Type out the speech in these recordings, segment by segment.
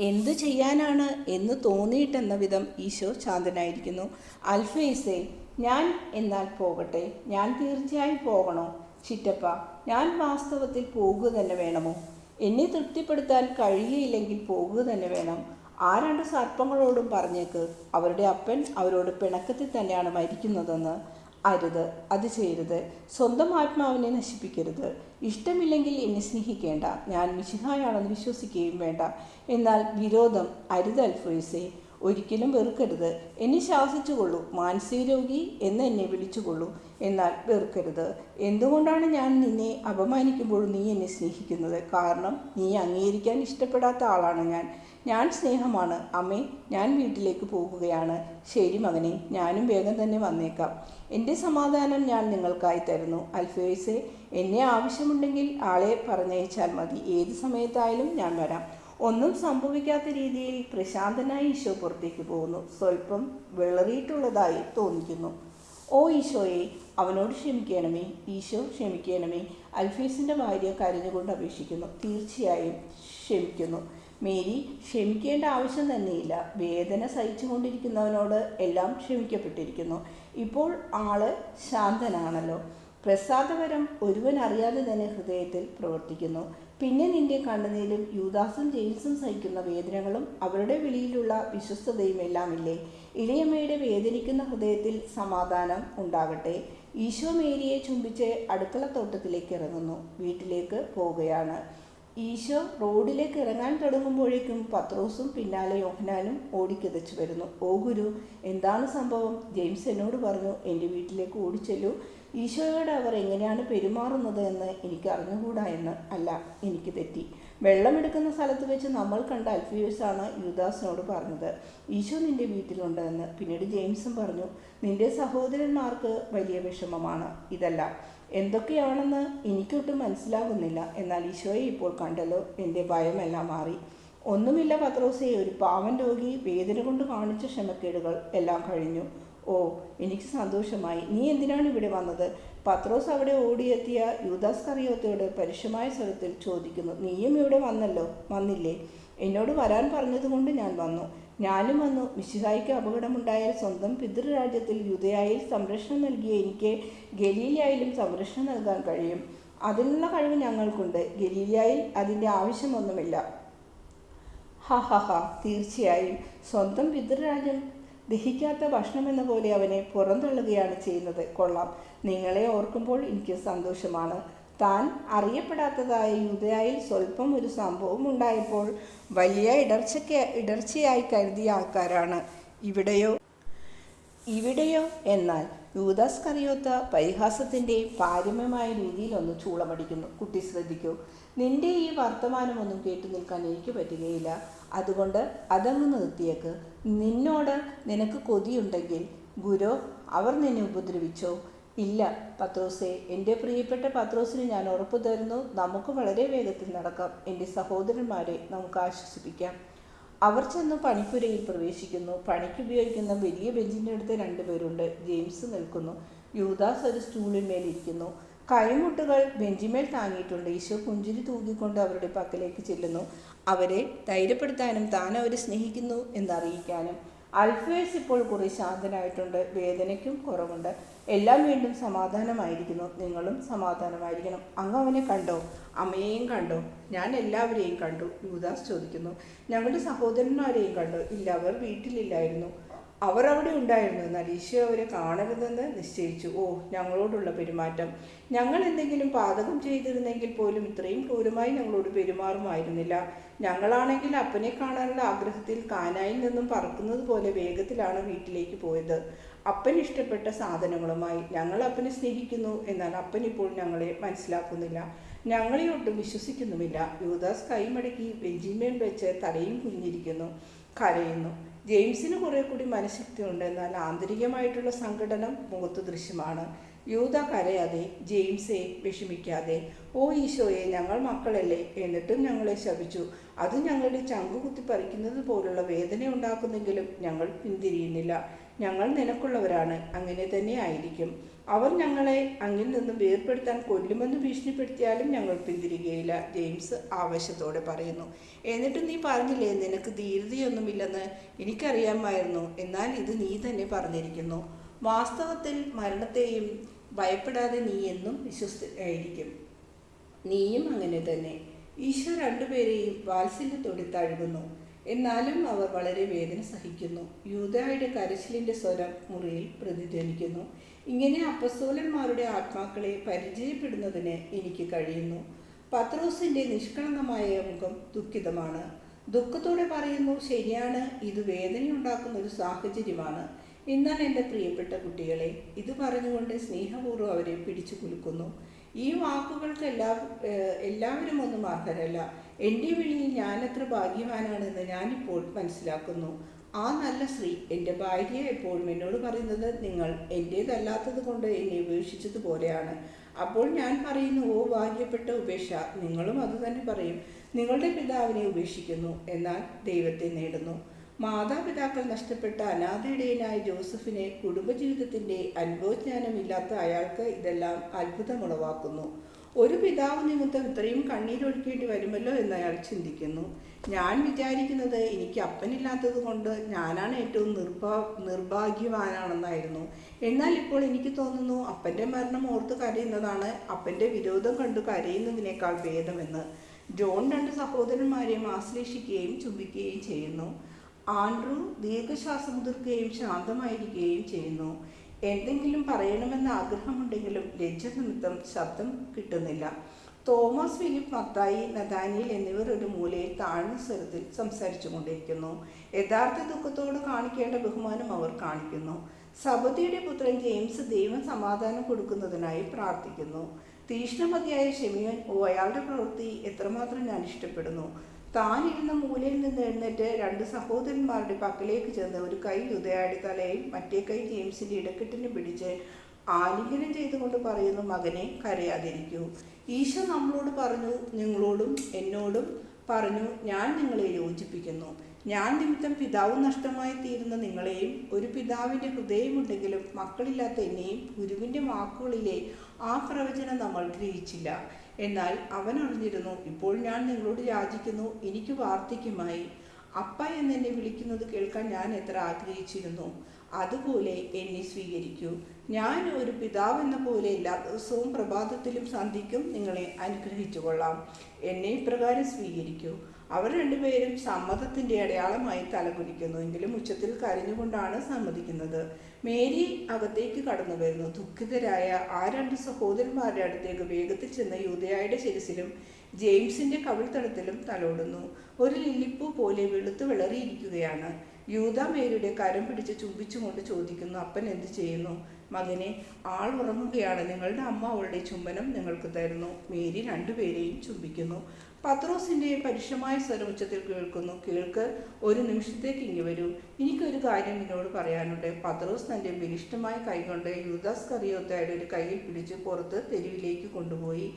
എന്തു ചെയ്യാനാണ് എന്ന് തോന്നിയിട്ടെന്ന വിധം ഈശോ ശാന്തനായിരിക്കുന്നു. അൽഫേസേ, ഞാൻ എന്നാൽ പോകട്ടെ? ഞാൻ തീർച്ചയായും പോകണോ? ചിറ്റപ്പ, ഞാൻ വാസ്തവത്തിൽ പോകുക തന്നെ വേണമോ? എന്നെ തൃപ്തിപ്പെടുത്താൻ കഴിയുകയില്ലെങ്കിൽ പോകുക തന്നെ വേണം. ആ രണ്ട് സർപ്പങ്ങളോടും പറഞ്ഞേക്ക് അവരുടെ അപ്പൻ അവരോട് പിണക്കത്തിൽ തന്നെയാണ് മരിക്കുന്നതെന്ന്. അരുത്, അത് ചെയ്യരുത്. സ്വന്തം ആത്മാവിനെ നശിപ്പിക്കരുത്. ഇഷ്ടമില്ലെങ്കിൽ എന്നെ സ്നേഹിക്കേണ്ട, ഞാൻ മിശിഹായാണെന്ന് വിശ്വസിക്കുകയും വേണ്ട. എന്നാൽ വിരോധം അരുത് അൽഫോൻസേ. ഒരിക്കലും വെറുക്കരുത്. എന്നെ ശാസിച്ചുകൊള്ളൂ, മാനസിക രോഗി എന്ന് എന്നെ വിളിച്ചുകൊള്ളൂ, എന്നാൽ വെറുക്കരുത്. എന്തുകൊണ്ടാണ് ഞാൻ നിന്നെ അപമാനിക്കുമ്പോഴും നീ എന്നെ സ്നേഹിക്കുന്നത്? കാരണം നീ അംഗീകരിക്കാൻ ഇഷ്ടപ്പെടാത്ത ആളാണ് ഞാൻ സ്നേഹമാണ്. അമ്മേ, ഞാൻ വീട്ടിലേക്ക് പോകുകയാണ്. ശരി മകനെ, ഞാനും വേഗം തന്നെ വന്നേക്കാം. എൻ്റെ സമാധാനം ഞാൻ നിങ്ങൾക്കായി തരുന്നു. അൽഫോൻസേ, എന്നെ ആവശ്യമുണ്ടെങ്കിൽ ആളെ പറഞ്ഞയച്ചാൽ മതി. ഏത് സമയത്തായാലും ഞാൻ വരാം. ഒന്നും സംഭവിക്കാത്ത രീതിയിൽ പ്രശാന്തനായി ഈശോ പുറത്തേക്ക് പോകുന്നു. സ്വല്പം വിളറിയിട്ടുള്ളതായി തോന്നിക്കുന്നു. ഓ ഈശോയെ, അവനോട് ക്ഷമിക്കണമേ. ഈശോ ക്ഷമിക്കണമേ. അൽഫീസിൻ്റെ ഭാര്യ കരഞ്ഞുകൊണ്ട് അപേക്ഷിക്കുന്നു. തീർച്ചയായും ക്ഷമിക്കുന്നു മേരി. ക്ഷമിക്കേണ്ട ആവശ്യം തന്നെയില്ല. വേദന സഹിച്ചുകൊണ്ടിരിക്കുന്നവനോട് എല്ലാം ക്ഷമിക്കപ്പെട്ടിരിക്കുന്നു. ഇപ്പോൾ ആള് ശാന്തനാണല്ലോ. പ്രസാദപരം ഒരുവൻ അറിയാതെ തന്നെ ഹൃദയത്തിൽ പ്രവർത്തിക്കുന്നു. പിന്നെ നിന്റെ കണ്ണുനീരും യൂദാസും ജെയിംസും സഹിക്കുന്ന വേദനകളും അവരുടെ വിളിയിലുള്ള വിശ്വസ്തതയും എല്ലാമില്ലേ? ഇളയമ്മയുടെ വേദനിക്കുന്ന ഹൃദയത്തിൽ സമാധാനം ഉണ്ടാകട്ടെ. ഈശോ മേരിയെ ചുംബിച്ച് അടുക്കളത്തോട്ടത്തിലേക്ക് ഇറങ്ങുന്നു. വീട്ടിലേക്ക് പോവുകയാണ്. ഈശോ റോഡിലേക്ക് ഇറങ്ങാൻ തുടങ്ങുമ്പോഴേക്കും പത്രോസും പിന്നാലെ യോഹന്നാനും ഓടിക്കിതച്ചു വരുന്നു. ഓ ഗുരു, എന്താണ് സംഭവം? ജെയിംസ് എന്നോട് പറഞ്ഞു എൻ്റെ വീട്ടിലേക്ക് ഓടിച്ചെല്ലൂ. ഈശോയോട് അവർ എങ്ങനെയാണ് പെരുമാറുന്നത് എന്ന് എനിക്ക് അറിഞ്ഞുകൂടാ എന്ന്. അല്ല, എനിക്ക് തെറ്റി. വെള്ളമെടുക്കുന്ന സ്ഥലത്ത് വെച്ച് നമ്മൾ കണ്ട അൽഫിയോസാണ് യൂദാസിനോട് പറഞ്ഞത് ഈശോ നിന്റെ വീട്ടിലുണ്ട് എന്ന്. പിന്നീട് ജെയിംസും പറഞ്ഞു, നിന്റെ സഹോദരന്മാർക്ക് വലിയ വിഷമമാണ്. ഇതല്ല എന്തൊക്കെയാണെന്ന് എനിക്കൊട്ടും മനസ്സിലാകുന്നില്ല. എന്നാൽ ഈശോയെ ഇപ്പോൾ കണ്ടല്ലോ, എൻ്റെ ഭയമെല്ലാം മാറി. ഒന്നുമില്ല പത്രോസേ, ഒരു പാവൻ രോഗി വേദന കൊണ്ട് കാണിച്ച ക്ഷമക്കേടുകൾ എല്ലാം കഴിഞ്ഞു. ഓ, എനിക്ക് സന്തോഷമായി. നീ എന്തിനാണ് ഇവിടെ വന്നത്? പത്രോസ് അവിടെ ഓടിയെത്തിയ യൂദാസ് കറിയോത്തയോട് പരുഷമായ സ്വരത്തിൽ ചോദിക്കുന്നു. നീയും ഇവിടെ വന്നില്ലേ? എന്നോട് വരാൻ പറഞ്ഞതുകൊണ്ട് ഞാൻ വന്നു. ഞാനും വന്നു. മിശിഹായ്ക്ക് അപകടമുണ്ടായാൽ സ്വന്തം പിതൃരാജ്യത്തിൽ യൂദയായിൽ സംരക്ഷണം നൽകിയ എനിക്ക് ഗലീലയായാലും സംരക്ഷണം നൽകാൻ കഴിയും. അതിനുള്ള കഴിവ് ഞങ്ങൾക്കുണ്ട്. ഗലീലയായിൽ അതിൻ്റെ ആവശ്യമൊന്നുമില്ല. തീർച്ചയായും സ്വന്തം പിതൃരാജ്യം ദഹിക്കാത്ത ഭക്ഷണമെന്ന പോലെ അവനെ പുറന്തള്ളുകയാണ് ചെയ്യുന്നത്. കൊള്ളാം. നിങ്ങളെ ഓർക്കുമ്പോൾ എനിക്ക് സന്തോഷമാണ്. താൻ അറിയപ്പെടാത്തതായ യൂദയായിൽ സ്വല്പം ഒരു സംഭവം ഉണ്ടായപ്പോൾ വലിയ ഇടർച്ചയായി കരുതിയ ആൾക്കാരാണ് ഇവിടെയോ എന്നാൽ യൂദാസ് കറിയോത്ത പരിഹാസത്തിൻ്റെ പാരമ്യമായ രീതിയിൽ ഒന്ന് ചൂളമടിക്കുന്നു. കുട്ടി ശ്രദ്ധിക്കൂ. നിന്റെ ഈ വർത്തമാനമൊന്നും കേട്ടു നിൽക്കാൻ എനിക്ക് പറ്റുകയില്ല. അതുകൊണ്ട് അതങ്ങ് നിർത്തിയേക്ക്. നിനക്ക് കൊതിയുണ്ടെങ്കിൽ ഗുരു, അവർ നിന്നെ ഉപദ്രവിച്ചോ? ഇല്ല പത്രോസേ, എൻ്റെ പ്രിയപ്പെട്ട പത്രോസിന് ഞാൻ ഉറപ്പു തരുന്നു, നമുക്ക് വളരെ വേഗത്തിൽ നടക്കാം. എൻ്റെ സഹോദരന്മാരെ നമുക്ക് ആശ്വസിപ്പിക്കാം. അവർ ചെന്ന് പണിപ്പുരയിൽ പ്രവേശിക്കുന്നു. പണിക്കുപയോഗിക്കുന്ന വലിയ ബെഞ്ചിൻ്റെ അടുത്ത് രണ്ടുപേരുണ്ട്. ജെയിംസ് നിൽക്കുന്നു. യൂദാസ് ഒരു സ്റ്റൂളിന്മേലിരിക്കുന്നു. കൈമുട്ടുകൾ ബെഞ്ചിമേൽ താങ്ങിയിട്ടുണ്ട്. ഈശോ പുഞ്ചിരി തൂക്കിക്കൊണ്ട് അവരുടെ പക്കലേക്ക് ചെല്ലുന്നു. അവരെ ധൈര്യപ്പെടുത്താനും താൻ അവരെ സ്നേഹിക്കുന്നു എന്നറിയിക്കാനും. അൽഫേസ് ഇപ്പോൾ കുറെ ശാന്തനായിട്ടുണ്ട്. വേദനയ്ക്കും കുറവുണ്ട്. എല്ലാം വീണ്ടും സമാധാനമായിരിക്കുന്നു. നിങ്ങളും സമാധാനമായിരിക്കണം. അങ്ങ് അവനെ കണ്ടോ? അമ്മയെയും കണ്ടോ? ഞാൻ എല്ലാവരെയും കണ്ടു. യൂദാസ് ചോദിക്കുന്നു. ഞങ്ങളുടെ സഹോദരന്മാരെയും കണ്ടോ? ഇല്ല, അവർ വീട്ടിലില്ലായിരുന്നു. അവർ അവിടെ ഉണ്ടായിരുന്നു. എന്നാൽ ഈശോ അവരെ കാണരുതെന്ന് നിശ്ചയിച്ചു. ഓ, ഞങ്ങളോടുള്ള പെരുമാറ്റം! ഞങ്ങൾ എന്തെങ്കിലും പാതകം ചെയ്തിരുന്നെങ്കിൽ പോലും ഇത്രയും ക്രൂരമായി ഞങ്ങളോട് പെരുമാറുമായിരുന്നില്ല. ഞങ്ങളാണെങ്കിൽ അപ്പനെ കാണാനുള്ള ആഗ്രഹത്തിൽ കാനായിൽ നിന്നും പറക്കുന്നത് പോലെ വേഗത്തിലാണ് വീട്ടിലേക്ക് പോയത്. അപ്പൻ ഇഷ്ടപ്പെട്ട സാധനങ്ങളുമായി. ഞങ്ങൾ അപ്പനെ സ്നേഹിക്കുന്നു, എന്നാൽ അപ്പൻ ഇപ്പോൾ ഞങ്ങളെ മനസ്സിലാക്കുന്നില്ല. ഞങ്ങളെ ഒട്ടും വിശ്വസിക്കുന്നുമില്ല. യൂദാസ് കൈമടക്കി ബെഞ്ചിന്മേൽ വെച്ച് തലയും കുനിഞ്ഞിരിക്കുന്നു, കരയുന്നു. ജെയിംസിന് കുറെ കൂടി മനഃശക്തിയുണ്ട്, എന്നാൽ ആന്തരികമായിട്ടുള്ള സംഘടനം മുഖത്ത് ദൃശ്യമാണ്. യൂദ കരയാതെ, ജെയിംസെ വിഷമിക്കാതെ. ഓ ഈശോയെ, ഞങ്ങൾ മക്കളല്ലേ, എന്നിട്ടും ഞങ്ങളെ ശപിച്ചു. അത് ഞങ്ങളുടെ ചങ്കു കുത്തി പറിക്കുന്നത് പോലുള്ള വേദന ഉണ്ടാക്കുന്നെങ്കിലും ഞങ്ങൾ പിന്തിരിയുന്നില്ല. ഞങ്ങൾ നിനക്കുള്ളവരാണ്, അങ്ങനെ തന്നെ ആയിരിക്കും. അവർ ഞങ്ങളെ അങ്ങിൽ നിന്ന് വേർപെടുത്താൻ കൊല്ലുമെന്ന് ഭീഷണിപ്പെടുത്തിയാലും ഞങ്ങൾ പിന്തിരികയില്ല, ജെയിംസ് ആവേശത്തോടെ പറയുന്നു. എന്നിട്ട് നീ പറഞ്ഞില്ലേ നിനക്ക് ധീരതയൊന്നുമില്ലെന്ന്? എനിക്കറിയാമായിരുന്നു, എന്നാൽ ഇത് നീ തന്നെ പറഞ്ഞിരിക്കുന്നു. വാസ്തവത്തിൽ മരണത്തെയും ഭയപ്പെടാതെ നീ എന്നും വിശ്വസ്തയായിരിക്കും. നീയും അങ്ങനെ തന്നെ. ഈശോ രണ്ടുപേരെയും വാത്സല്യത്തോടെ തഴുകുന്നു. എന്നാലും അവർ വളരെ വേദന സഹിക്കുന്നു. യൂദായുടെ കരച്ചിലിൻ്റെ സ്വരം മുറിയിൽ പ്രതിധ്വനിക്കുന്നു. ഇങ്ങനെ അപ്പസ്തോലന്മാരുടെ ആത്മാക്കളെ പരിചയപ്പെടുന്നതിന് എനിക്ക് കഴിയുന്നു. പത്രോസിൻ്റെ നിഷ്കളങ്കമായ മുഖം ദുഃഖിതമാണ്. ദുഃഖത്തോടെ പറയുന്നു, ശരിയാണ്, ഇത് വേദനയുണ്ടാക്കുന്ന ഒരു സാഹചര്യമാണ്. എന്നാൽ എൻ്റെ പ്രിയപ്പെട്ട കുട്ടികളെ, ഇത് പറഞ്ഞുകൊണ്ട് സ്നേഹപൂർവ്വം അവരെ പിടിച്ചു കുലുക്കുന്നു. ഈ വാക്കുകൾക്ക് എല്ലാവരും ഒന്നും അർഹരല്ല. എൻ്റെ വിളിയിൽ ഞാനത്ര ഭാഗ്യവാനാണെന്ന് ഞാനിപ്പോൾ മനസ്സിലാക്കുന്നു. ആ നല്ല സ്ത്രീ, എൻ്റെ ഭാര്യ, എപ്പോഴും എന്നോട് പറയുന്നത് നിങ്ങൾ എൻ്റേതല്ലാത്തത് കൊണ്ട് എന്നെ ഉപേക്ഷിച്ചതുപോലെയാണ്. അപ്പോൾ ഞാൻ പറയുന്നു, ഓ ഭാഗ്യപ്പെട്ട ഉപേക്ഷ, നിങ്ങളും അതുതന്നെ പറയും. നിങ്ങളുടെ പിതാവിനെ ഉപേക്ഷിക്കുന്നു, എന്നാൽ ദൈവത്തെ നേടുന്നു. മാതാപിതാക്കൾ നഷ്ടപ്പെട്ട അനാഥയിടയനായ ജോസഫിനെ കുടുംബജീവിതത്തിൻ്റെ അനുഭവജ്ഞാനമില്ലാത്ത അയാൾക്ക് ഇതെല്ലാം അത്ഭുതമുളവാക്കുന്നു. ഒരു പിതാവ് നിമിത്തം ഇത്രയും കണ്ണീരൊഴുക്കേണ്ടി വരുമല്ലോ എന്ന് അയാൾ ചിന്തിക്കുന്നു. ഞാൻ വിചാരിക്കുന്നത് എനിക്ക് അപ്പനില്ലാത്തത് കൊണ്ട് ഞാനാണ് ഏറ്റവും നിർഭാഗ്യവാനാണെന്നായിരുന്നു. എന്നാൽ ഇപ്പോൾ എനിക്ക് തോന്നുന്നു അപ്പൻ്റെ മരണം ഓർത്ത് കരയുന്നതാണ് അപ്പൻ്റെ വിരോധം കണ്ടു കരയുന്നതിനേക്കാൾ ഭേദമെന്ന്. ജോൺ രണ്ട് സഹോദരന്മാരെയും ആശ്ലേഷിക്കുകയും ചുംബിക്കുകയും ചെയ്യുന്നു. ആൻഡ്രൂ ദീർഘശ്വാസം മുതിർക്കുകയും ശാന്തമായിരിക്കുകയും ചെയ്യുന്നു. എന്തെങ്കിലും പറയണമെന്ന ആഗ്രഹമുണ്ടെങ്കിലും ലജ്ജ നിമിത്തം ശബ്ദം കിട്ടുന്നില്ല. തോമസ്, ഫിലിപ്പ്, മത്തായി, നഥാനിയേൽ എന്നിവർ ഒരു മൂലയിൽ താഴ്ന്ന സ്വരത്തിൽ സംസാരിച്ചു കൊണ്ടിരിക്കുന്നു. യഥാർത്ഥ ദുഃഖത്തോട് കാണിക്കേണ്ട ബഹുമാനം അവർ കാണിക്കുന്നു. സബദിയുടെ പുത്രൻ ജെയിംസ് ദൈവം സമാധാനം കൊടുക്കുന്നതിനായി പ്രാർത്ഥിക്കുന്നു. തീഷ്ണമതിയായ ശിമിയോൻ, ഓ അയാളുടെ പ്രവൃത്തി എത്രമാത്രം ഞാൻ ഇഷ്ടപ്പെടുന്നു. താൻ ഇരുന്ന മൂലയിൽ നിന്ന് എഴുന്നേറ്റ് രണ്ട് സഹോദരന്മാരുടെ പക്കലേക്ക് ചെന്ന് ഒരു കൈ യൂദായുടെ തലയിൽ മറ്റേ കൈ ജെയിംസിൻ്റെ ഇടക്കെട്ടിന് പിടിച്ച് ആലിംഗനം ചെയ്തുകൊണ്ട് പറയുന്നു, മകനെ, കരയാതിരിക്കൂ. ഈശോ നമ്മളോട് പറഞ്ഞു, നിങ്ങളോടും എന്നോടും പറഞ്ഞു, ഞാൻ നിങ്ങളെ യോജിപ്പിക്കുന്നു. ഞാൻ നിമിത്തം പിതാവ് നഷ്ടമായി തീരുന്ന നിങ്ങളെയും ഒരു പിതാവിൻ്റെ ഹൃദയമുണ്ടെങ്കിലും മക്കളില്ലാത്ത എന്നെയും ഗുരുവിൻ്റെ വാക്കുകളിലെ ആ പ്രവചനം നമ്മൾ ഗ്രഹിച്ചില്ല. എന്നാൽ അവൻ അറിഞ്ഞിരുന്നു, ഇപ്പോൾ ഞാൻ നിങ്ങളോട് യാചിക്കുന്നു, എനിക്ക് വാർദ്ധക്യമായി. അപ്പ എന്നെന്നെ വിളിക്കുന്നത് കേൾക്കാൻ ഞാൻ എത്ര ആഗ്രഹിച്ചിരുന്നു. അതുപോലെ എന്നെ സ്വീകരിക്കൂ. ഞാൻ ഒരു പിതാവെന്ന പോലെ എല്ലാ ദിവസവും പ്രഭാതത്തിലും സന്ധിക്കും നിങ്ങളെ അനുഗ്രഹിച്ചു കൊള്ളാം. എന്നെ ഇപ്രകാരം സ്വീകരിക്കൂ. അവർ രണ്ടുപേരും സമ്മതത്തിൻ്റെ അടയാളമായി തലകുനിക്കുന്നു, എങ്കിലും ഉച്ചത്തിൽ കരഞ്ഞുകൊണ്ടാണ് സമ്മതിക്കുന്നത്. മേരി അകത്തേക്ക് കടന്നു വരുന്നു. ദുഃഖിതരായ ആ രണ്ട് സഹോദരന്മാരുടെ അടുത്തേക്ക് വേഗത്തിൽ ചെന്ന് യൂദയായുടെ ശിരസിലും ജെയിംസിൻ്റെ കവിൾത്തടത്തിലും തലോടുന്നു. ഒരു ലില്ലിപ്പൂ പോലെ വെളുത്തു വിളറിയിരിക്കുകയാണ്. യൂദ മേരിയുടെ കരം പിടിച്ച് ചുംബിച്ചുകൊണ്ട് ചോദിക്കുന്നു, അപ്പൻ എന്ത് ചെയ്യുന്നു? മകനെ, ആൾ ഉറങ്ങുകയാണ്. നിങ്ങളുടെ അമ്മ അവളുടെ ചുംബനം നിങ്ങൾക്ക് തരുന്നു. മേരി രണ്ടുപേരെയും ചുംബിക്കുന്നു. പത്രോസിൻ്റെ പരുഷമായ സ്വരമുച്ചത്തിൽ കേൾക്കുന്നു, കേൾക്ക്, ഒരു നിമിഷത്തേക്ക് ഇങ്ങ് വരൂ, എനിക്കൊരു കാര്യം നിന്നോട് പറയാനുണ്ട്. പത്രോസ് തൻ്റെ ബലിഷ്ഠമായ കൈകൊണ്ട് യൂദാസ്കറിയോത്തായുടെ ഒരു കയ്യിൽ പിടിച്ച് പുറത്ത് തെരുവിലേക്ക് കൊണ്ടുപോയി.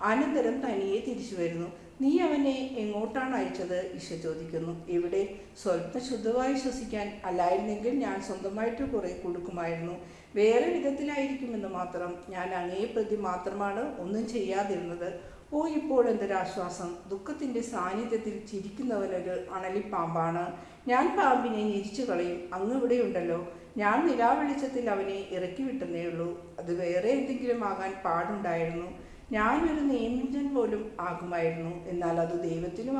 അനന്തരം തനിയെ തിരിച്ചു വരുന്നു. നീ അവനെ എങ്ങോട്ടാണ് അയച്ചത്? ഈശോ ചോദിക്കുന്നു. എവിടെ? സ്വല്പം ശുദ്ധമായി ശ്വസിക്കാൻ. അല്ലായിരുന്നെങ്കിൽ ഞാൻ സ്വന്തമായിട്ട് കുറെ കൊടുക്കുമായിരുന്നു. വേറെ വിധത്തിലായിരിക്കുമെന്ന് മാത്രം. ഞാൻ അങ്ങയെ പ്രതി മാത്രമാണ് ഒന്നും ചെയ്യാതിരുന്നത്. ഓ, ഇപ്പോൾ എന്തൊരാശ്വാസം! ദുഃഖത്തിൻ്റെ സാന്നിധ്യത്തിൽ ചിരിക്കുന്നവനൊരു അണലിപ്പാമ്പാണ്. ഞാൻ പാമ്പിനെ ഞെരിച്ചു കളയും. അങ്ങ് ഇവിടെയുണ്ടല്ലോ. ഞാൻ നിലാവെളിച്ചത്തിൽ അവനെ ഇറക്കി വിട്ടെന്നേയുള്ളൂ. അത് വേറെ എന്തെങ്കിലും ആകാൻ പാടുണ്ടായിരുന്നു. ഞാനൊരു നിയമജൻ പോലും ആകുമായിരുന്നു. എന്നാൽ അത് ദൈവത്തിന്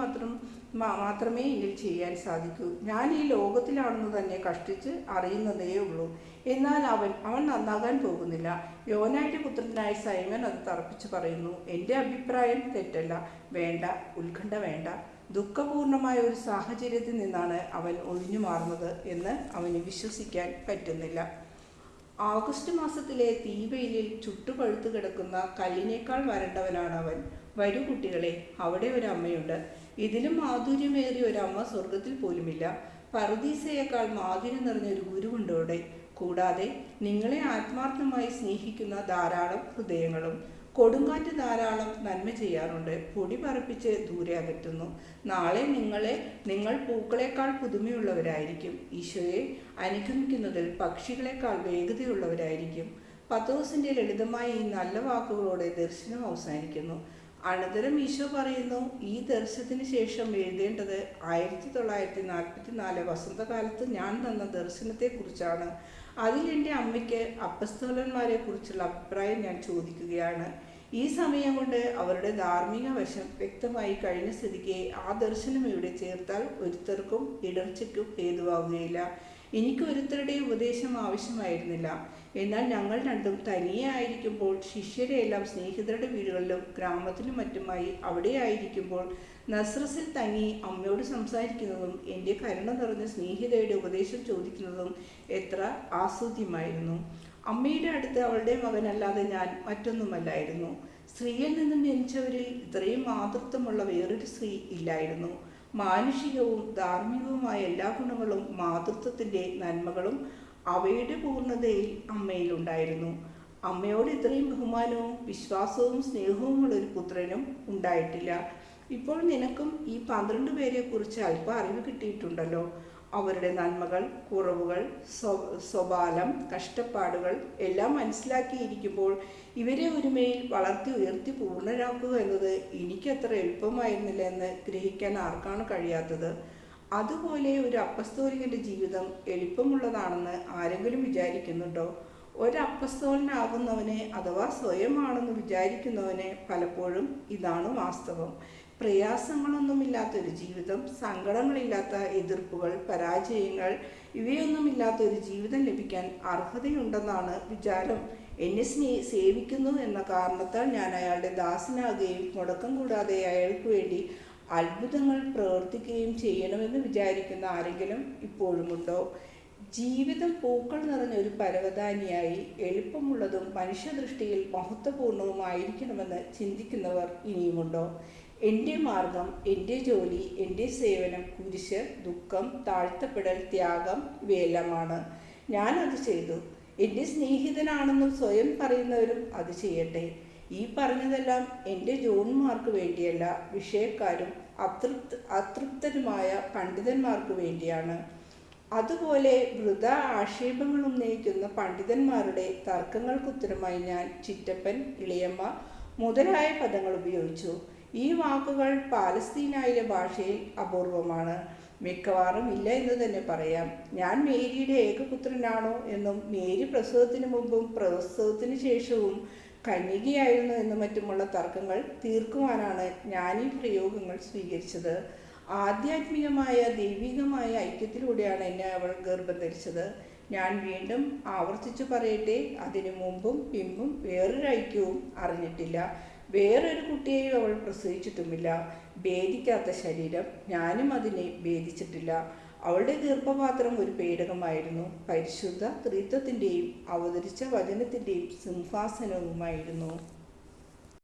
മാത്രമേ എന്നിൽ ചെയ്യാൻ സാധിക്കൂ. ഞാൻ ഈ ലോകത്തിലാണെന്ന് തന്നെ കഷ്ടിച്ച് അറിയുന്നതേ ഉള്ളൂ. എന്നാൽ അവൻ നന്നാകാൻ പോകുന്നില്ല. യോനായുടെ പുത്രനായ സൈമൻ അത് തറപ്പിച്ച് പറയുന്നു. എൻ്റെ അഭിപ്രായം തെറ്റല്ല. വേണ്ട, ഉത്കണ്ഠ വേണ്ട. ദുഃഖപൂർണമായ ഒരു സാഹചര്യത്തിൽ നിന്നാണ് അവൻ ഒഴിഞ്ഞു മാറുന്നത് എന്ന് അവന് വിശ്വസിക്കാൻ പറ്റുന്നില്ല. ആഗസ്റ്റ് മാസത്തിലെ തീവെയിലിൽ ചുട്ടുപഴുത്തു കിടക്കുന്ന കല്ലിനേക്കാൾ വരണ്ടവനാണ് അവൻ. വരൂ കുട്ടികളെ, അവിടെ ഒരു അമ്മയുണ്ട്. ഇതിലും മാധുര്യമേറിയ ഒരമ്മ സ്വർഗത്തിൽ പോലുമില്ല. പറുദീസയേക്കാൾ മാധുര്യം നിറഞ്ഞൊരു ഗുരുവുണ്ട് അവിടെ. കൂടാതെ നിങ്ങളെ ആത്മാർത്ഥമായി സ്നേഹിക്കുന്ന ധാരാളം ഹൃദയങ്ങളും. കൊടുങ്കാറ്റ് ധാരാളം നന്മ ചെയ്യാറുണ്ട്. പൊടി പറപ്പിച്ച് ദൂരെ അകറ്റുന്നു. നാളെ നിങ്ങൾ പൂക്കളേക്കാൾ പുതുമയുള്ളവരായിരിക്കും. ഈശോയെ അനുഗമിക്കുന്നതിൽ പക്ഷികളെക്കാൾ വേഗതയുള്ളവരായിരിക്കും. പത്രോസിന്റെ ലളിതമായ ഈ നല്ല വാക്കുകളോടെ ദർശനം അവസാനിക്കുന്നു. അനന്തരം ഈശോ പറയുന്നു, ഈ ദർശനത്തിന് ശേഷം എഴുതേണ്ടത് 1944 വസന്തകാലത്ത് ഞാൻ തന്ന ദർശനത്തെക്കുറിച്ചാണ്. അതിൽ എൻ്റെ അമ്മയ്ക്ക് അപ്പസ്തോലന്മാരെ കുറിച്ചുള്ള അഭിപ്രായം ഞാൻ ചോദിക്കുകയാണ്. ഈ സമയം കൊണ്ട് അവരുടെ ധാർമ്മിക വശം വ്യക്തമായി കഴിഞ്ഞ സ്ഥിതിക്ക് ആ ദർശനം ഇവിടെ ചേർത്താൽ ഒരുത്തർക്കും ഇടർച്ചയ്ക്കും ഹേതുവാകുകയില്ല. എനിക്ക് ഒരുത്തരുടെയും ഉപദേശം ആവശ്യമായിരുന്നില്ല. എന്നാൽ ഞങ്ങൾ രണ്ടും തനിയെ ആയിരിക്കുമ്പോൾ, ശിഷ്യരെയെല്ലാം സ്നേഹിതരുടെ വീടുകളിലും ഗ്രാമത്തിലും മറ്റുമായി അവിടെ ആയിരിക്കുമ്പോൾ, നസ്രസിൽ തങ്ങി അമ്മയോട് സംസാരിക്കുന്നതും എൻ്റെ കരുണ നിറഞ്ഞ സ്നേഹിതയുടെ ഉപദേശം ചോദിക്കുന്നതും എത്ര ആസ്വാദ്യമായിരുന്നു. അമ്മയുടെ അടുത്ത് അവളുടെ മകനല്ലാതെ ഞാൻ മറ്റൊന്നുമല്ലായിരുന്നു. സ്ത്രീയിൽ നിന്നും ജനിച്ചവരിൽ ഇത്രയും മാതൃത്വമുള്ള വേറൊരു സ്ത്രീ ഇല്ലായിരുന്നു. മാനുഷികവും ധാർമ്മികവുമായ എല്ലാ ഗുണങ്ങളും മാതൃത്വത്തിൻ്റെ നന്മകളും അവയുടെ പൂർണ്ണതയിൽ അമ്മയിലുണ്ടായിരുന്നു. അമ്മയോട് ഇത്രയും ബഹുമാനവും വിശ്വാസവും സ്നേഹവുമുള്ള ഒരു പുത്രനും ഉണ്ടായിട്ടില്ല. ഇപ്പോൾ നിനക്കും ഈ 12 പേരെ കുറിച്ച് അല്പം അറിവ് കിട്ടിയിട്ടുണ്ടല്ലോ. അവരുടെ നന്മകൾ, കുറവുകൾ, സ്വബാലം, കഷ്ടപ്പാടുകൾ എല്ലാം മനസ്സിലാക്കിയിരിക്കുമ്പോൾ ഇവരെ ഒരുമയിൽ വളർത്തി ഉയർത്തി പൂർണ്ണരാക്കുക എന്നത് എനിക്കത്ര എളുപ്പമായിരുന്നില്ല എന്ന് ഗ്രഹിക്കാൻ ആർക്കാണ് കഴിയാത്തത്? അതുപോലെ ഒരു അപ്പസ്തോലികന്റെ ജീവിതം എളുപ്പമുള്ളതാണെന്ന് ആരെങ്കിലും വിചാരിക്കുന്നുണ്ടോ? ഒരപ്പസ്തോലനാകുന്നവനെ അഥവാ സ്വയമാണെന്ന് വിചാരിക്കുന്നവന് പലപ്പോഴും ഇതാണ് വാസ്തവം. പ്രയാസങ്ങളൊന്നുമില്ലാത്തൊരു ജീവിതം, സങ്കടങ്ങളില്ലാത്ത എതിർപ്പുകൾ, പരാജയങ്ങൾ ഇവയൊന്നുമില്ലാത്ത ഒരു ജീവിതം ലഭിക്കാൻ അർഹതയുണ്ടെന്നാണ് വിചാരം. എന്നെ സേവിക്കുന്നു എന്ന കാരണത്താൽ ഞാൻ അയാളുടെ ദാസനാകുകയും മുടക്കം കൂടാതെ അയാൾക്ക് വേണ്ടി അത്ഭുതങ്ങൾ പ്രവർത്തിക്കുകയും ചെയ്യണമെന്ന് വിചാരിക്കുന്ന ആരെങ്കിലും ഇപ്പോഴുമുണ്ടോ? ജീവിതം പൂക്കൾ നിറഞ്ഞ ഒരു പരവതാനിയായി എളുപ്പമുള്ളതും മനുഷ്യദൃഷ്ടിയിൽ മഹത്വപൂർണവുമായിരിക്കണമെന്ന് ചിന്തിക്കുന്നവർ ഇനിയുമുണ്ടോ? എൻ്റെ മാർഗം, എൻ്റെ ജോലി, എൻ്റെ സേവനം, കുരിശ്, ദുഃഖം, താഴ്ത്തപ്പെടൽ, ത്യാഗം ഇവയെല്ലാമാണ്. ഞാനത് ചെയ്തു. എൻ്റെ സ്നേഹിതനാണെന്നും സ്വയം പറയുന്നവരും അത് ചെയ്യട്ടെ. ഈ പറഞ്ഞതെല്ലാം എൻ്റെ ജോൺമാർക്ക് വേണ്ടിയല്ല, വിഷയക്കാരും അതൃപ്തരുമായ പണ്ഡിതന്മാർക്ക് വേണ്ടിയാണ്. അതുപോലെ വൃഥ ആക്ഷേപങ്ങൾ ഉന്നയിക്കുന്ന പണ്ഡിതന്മാരുടെ തർക്കങ്ങൾക്കുത്തരമായി ഞാൻ ചിറ്റപ്പൻ, ഇളയമ്മ മുതലായ പദങ്ങൾ ഉപയോഗിച്ചു. ഈ വാക്കുകൾ പാലസ്തീനായിലെ ഭാഷയിൽ അപൂർവമാണ്. മിക്കവാറും ഇല്ല എന്ന് തന്നെ പറയാം. ഞാൻ മേരിയുടെ ഏകപുത്രനാണോ എന്നും മേരി പ്രസവത്തിന് മുമ്പും പ്രസവത്തിന് ശേഷവും കന്യകയായിരുന്നു എന്നും മറ്റുമുള്ള തർക്കങ്ങൾ തീർക്കുവാനാണ് ഞാൻ ഈ പ്രയോഗങ്ങൾ സ്വീകരിച്ചത്. ആധ്യാത്മികമായ ദൈവികമായ ഐക്യത്തിലൂടെയാണ് എന്നെ അവൾ ഗർഭം ധരിച്ചത്. ഞാൻ വീണ്ടും ആവർത്തിച്ചു പറയട്ടെ, അതിനു മുമ്പും പിമ്പും വേറൊരു ഐക്യവും അറിഞ്ഞിട്ടില്ല. വേറൊരു കുട്ടിയെയും അവൾ പ്രസവിച്ചിട്ടുമില്ല. ഭേദിക്കാത്ത ശരീരം, ഞാനും അതിനെ ഭേദിച്ചിട്ടില്ല. അവളുടെ ഗർഭപാത്രം ഒരു പേടകമായിരുന്നു, പരിശുദ്ധ ത്രിത്വത്തിൻ്റെയും അവതരിച്ച വചനത്തിൻ്റെയും സിംഹാസനവുമായിരുന്നു.